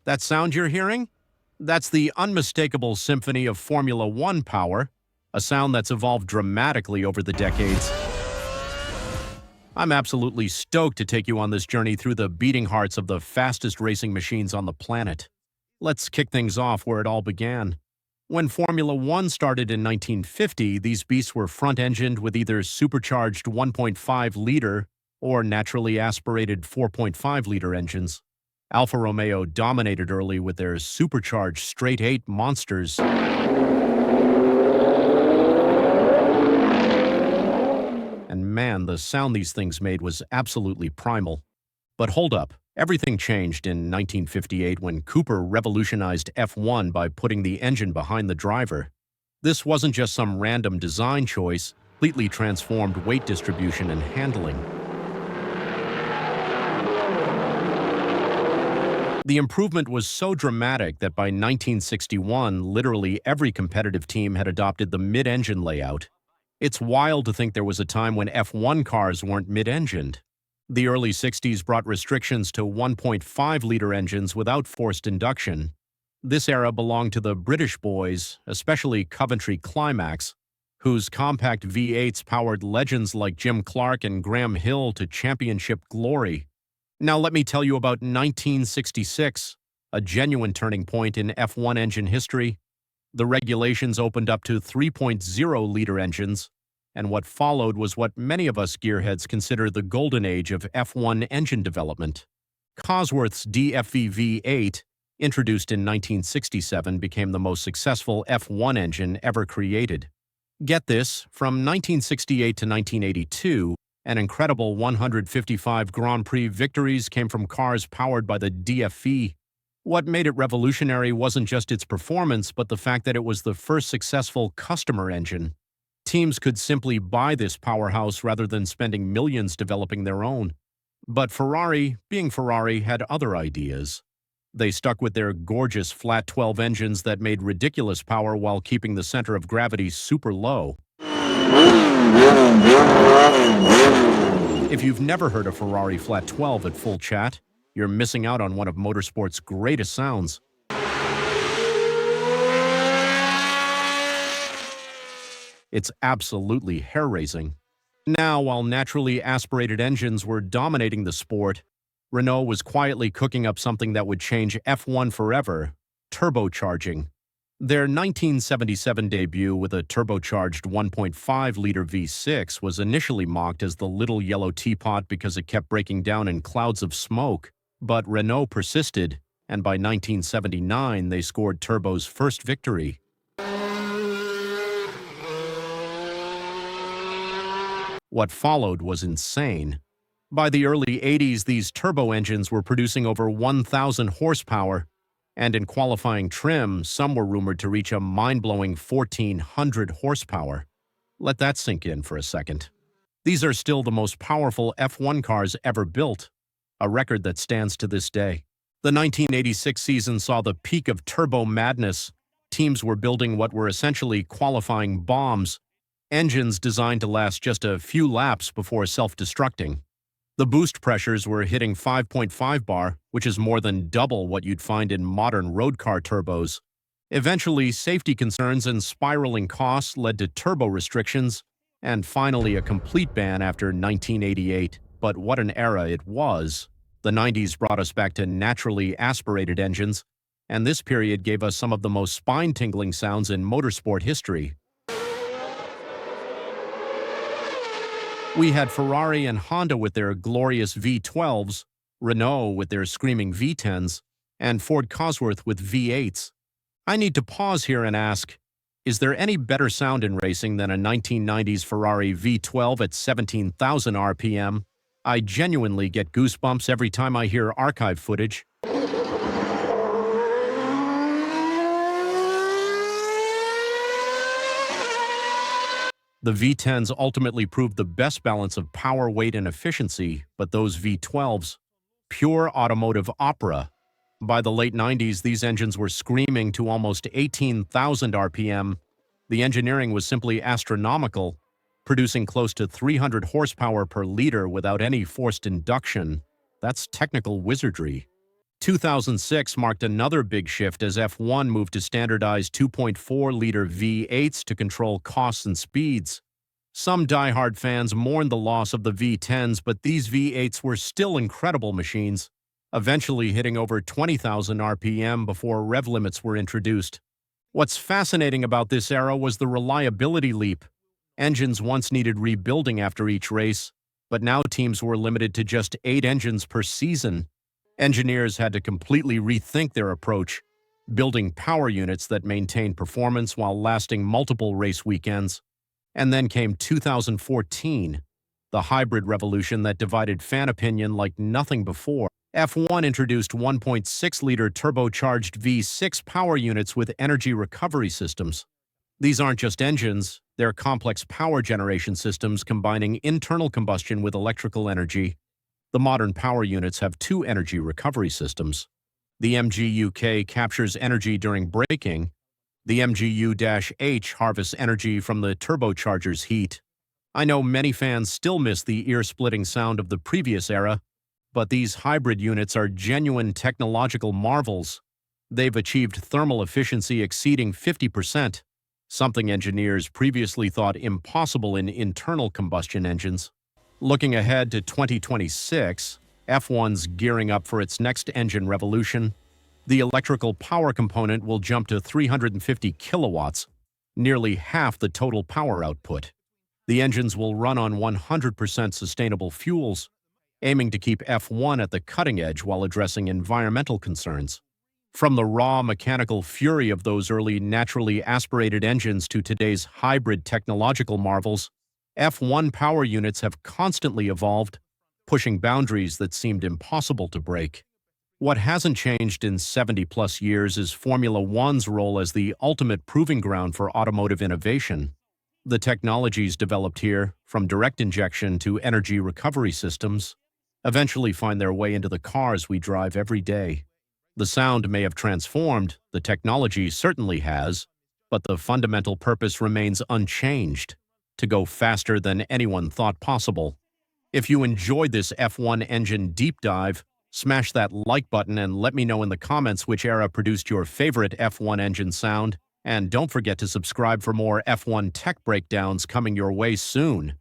That sound you're hearing? That's the unmistakable symphony of Formula One power, a sound that's evolved dramatically over the decades. I'm absolutely stoked to take you on this journey through the beating hearts of the fastest racing machines on the planet. Let's kick things off where it all began. When Formula One started in 1950, these beasts were front-engined with either supercharged 1.5-liter or naturally aspirated 4.5-liter engines. Alfa Romeo dominated early with their supercharged straight-eight monsters. And man, the sound these things made was absolutely primal. But hold up, everything changed in 1958 when Cooper revolutionized F1 by putting the engine behind the driver. This wasn't just some random design choice, completely transformed weight distribution and handling. The improvement was so dramatic that by 1961, literally every competitive team had adopted the mid-engine layout. It's wild to think there was a time when F1 cars weren't mid-engined. The early 60s brought restrictions to 1.5-liter engines without forced induction. This era belonged to the British boys, especially Coventry Climax, whose compact V8s powered legends like Jim Clark and Graham Hill to championship glory. Now let me tell you about 1966, a genuine turning point in F1 engine history. The regulations opened up to 3.0-liter engines, and what followed was what many of us gearheads consider the golden age of F1 engine development. Cosworth's DFV V8, introduced in 1967, became the most successful F1 engine ever created. Get this, from 1968 to 1982, an incredible 155 Grand Prix victories came from cars powered by the DFV. What made it revolutionary wasn't just its performance, but the fact that it was the first successful customer engine. Teams could simply buy this powerhouse rather than spending millions developing their own. But Ferrari, being Ferrari, had other ideas. They stuck with their gorgeous flat 12 engines that made ridiculous power while keeping the center of gravity super low. If you've never heard a Ferrari flat 12 at full chat, you're missing out on one of motorsport's greatest sounds. It's absolutely hair-raising. Now, while naturally aspirated engines were dominating the sport, Renault was quietly cooking up something that would change F1 forever: turbocharging. Their 1977 debut with a turbocharged 1.5-liter V6 was initially mocked as the little yellow teapot because it kept breaking down in clouds of smoke. But Renault persisted, and by 1979 they scored turbo's first victory. What followed was insane. By the early 80s, these turbo engines were producing over 1,000 horsepower, and in qualifying trim, some were rumored to reach a mind-blowing 1,400 horsepower. Let that sink in for a second. These are still the most powerful F1 cars ever built, a record that stands to this day. The 1986 season saw the peak of turbo madness. Teams were building what were essentially qualifying bombs, engines designed to last just a few laps before self-destructing. The boost pressures were hitting 5.5 bar, which is more than double what you'd find in modern road car turbos. Eventually, safety concerns and spiraling costs led to turbo restrictions, and finally a complete ban after 1988. But what an era it was. The 90s brought us back to naturally aspirated engines, and this period gave us some of the most spine-tingling sounds in motorsport history. We had Ferrari and Honda with their glorious V12s, Renault with their screaming V10s, and Ford Cosworth with V8s. I need to pause here and ask, is there any better sound in racing than a 1990s Ferrari V12 at 17,000 RPM? I genuinely get goosebumps every time I hear archive footage. The V10s ultimately proved the best balance of power, weight, and efficiency, but those V12s, pure automotive opera. By the late 90s, these engines were screaming to almost 18,000 RPM. The engineering was simply astronomical, producing close to 300 horsepower per liter without any forced induction. That's technical wizardry. 2006 marked another big shift as F1 moved to standardized 2.4-liter V8s to control costs and speeds. Some die-hard fans mourned the loss of the V10s, but these V8s were still incredible machines, eventually hitting over 20,000 RPM before rev limits were introduced. What's fascinating about this era was the reliability leap. Engines once needed rebuilding after each race, but now teams were limited to just 8 engines per season. Engineers had to completely rethink their approach, building power units that maintained performance while lasting multiple race weekends. And then came 2014, the hybrid revolution that divided fan opinion like nothing before. F1 introduced 1.6-liter turbocharged V6 power units with energy recovery systems. These aren't just engines, they're complex power generation systems combining internal combustion with electrical energy. The modern power units have 2 energy recovery systems. The MGU-K captures energy during braking. The MGU-H harvests energy from the turbocharger's heat. I know many fans still miss the ear-splitting sound of the previous era, but these hybrid units are genuine technological marvels. They've achieved thermal efficiency exceeding 50%, something engineers previously thought impossible in internal combustion engines. Looking ahead to 2026, F1's gearing up for its next engine revolution. The electrical power component will jump to 350 kilowatts, nearly half the total power output. The engines will run on 100% sustainable fuels, aiming to keep F1 at the cutting edge while addressing environmental concerns. From the raw mechanical fury of those early naturally aspirated engines to today's hybrid technological marvels, F1 power units have constantly evolved, pushing boundaries that seemed impossible to break. What hasn't changed in 70-plus years is Formula One's role as the ultimate proving ground for automotive innovation. The technologies developed here, from direct injection to energy recovery systems, eventually find their way into the cars we drive every day. The sound may have transformed, the technology certainly has, but the fundamental purpose remains unchanged: to go faster than anyone thought possible. If you enjoyed this F1 engine deep dive, smash that like button and let me know in the comments which era produced your favorite F1 engine sound. And don't forget to subscribe for more F1 tech breakdowns coming your way soon.